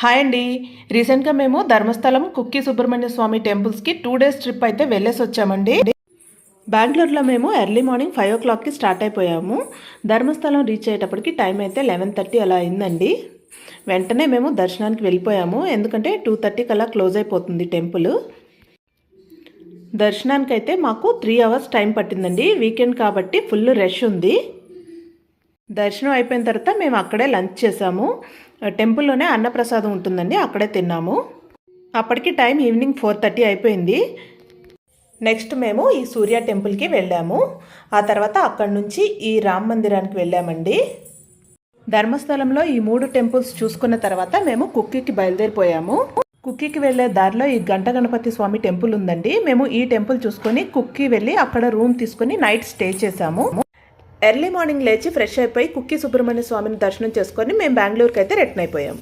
Hi అండి. రీసెంట్గా మేము ధర్మస్థలం కుక్కి సుబ్రహ్మణ్య స్వామి టెంపుల్స్కి 2 డేస్ ట్రిప్ అయితే వెళ్ళేసి వచ్చామండి. బెంగళూరులో మేము ఎర్లీ మార్నింగ్ 5 o'clockకి స్టార్ట్ అయిపోయాము. ధర్మస్థలం రీచ్ అయ్యేటప్పటికి టైం అయితే 11:30 అలా అయిందండి. వెంటనే మేము దర్శనానికి వెళ్ళిపోయాము, ఎందుకంటే 2:30 కల్లా క్లోజ్ అయిపోతుంది టెంపుల్. దర్శనానికి అయితే మాకు 3 hours టైం పట్టిందండి. వీకెండ్ కాబట్టి ఫుల్ రష్ ఉంది. దర్శనం అయిపోయిన తర్వాత మేము అక్కడే లంచ్ చేసాము. టెంపుల్లోనే అన్నప్రసాదం ఉంటుందండి, అక్కడే తిన్నాము. అప్పటికి టైం ఈవినింగ్ 4:30 అయిపోయింది. నెక్స్ట్ మేము ఈ సూర్య టెంపుల్కి వెళ్ళాము. ఆ తర్వాత అక్కడి నుంచి ఈ రామ్ మందిరానికి వెళ్ళామండి. ధర్మస్థలంలో ఈ 3 టెంపుల్స్ చూసుకున్న తర్వాత మేము కుక్కికి బయలుదేరిపోయాము. కుక్కికి వెళ్ళే దారిలో ఈ గంట గణపతి స్వామి టెంపుల్ ఉందండి. మేము ఈ టెంపుల్ చూసుకొని కుక్కి వెళ్ళి అక్కడ రూమ్ తీసుకొని నైట్ స్టే చేసాము. ఎర్లీ మార్నింగ్ లేచి ఫ్రెష్ అయిపోయి కుక్కి సుబ్రహ్మణ్య స్వామిని దర్శనం చేసుకొని మేము బెంగళూరుకి అయితే రిటర్న్ అయిపోయాం.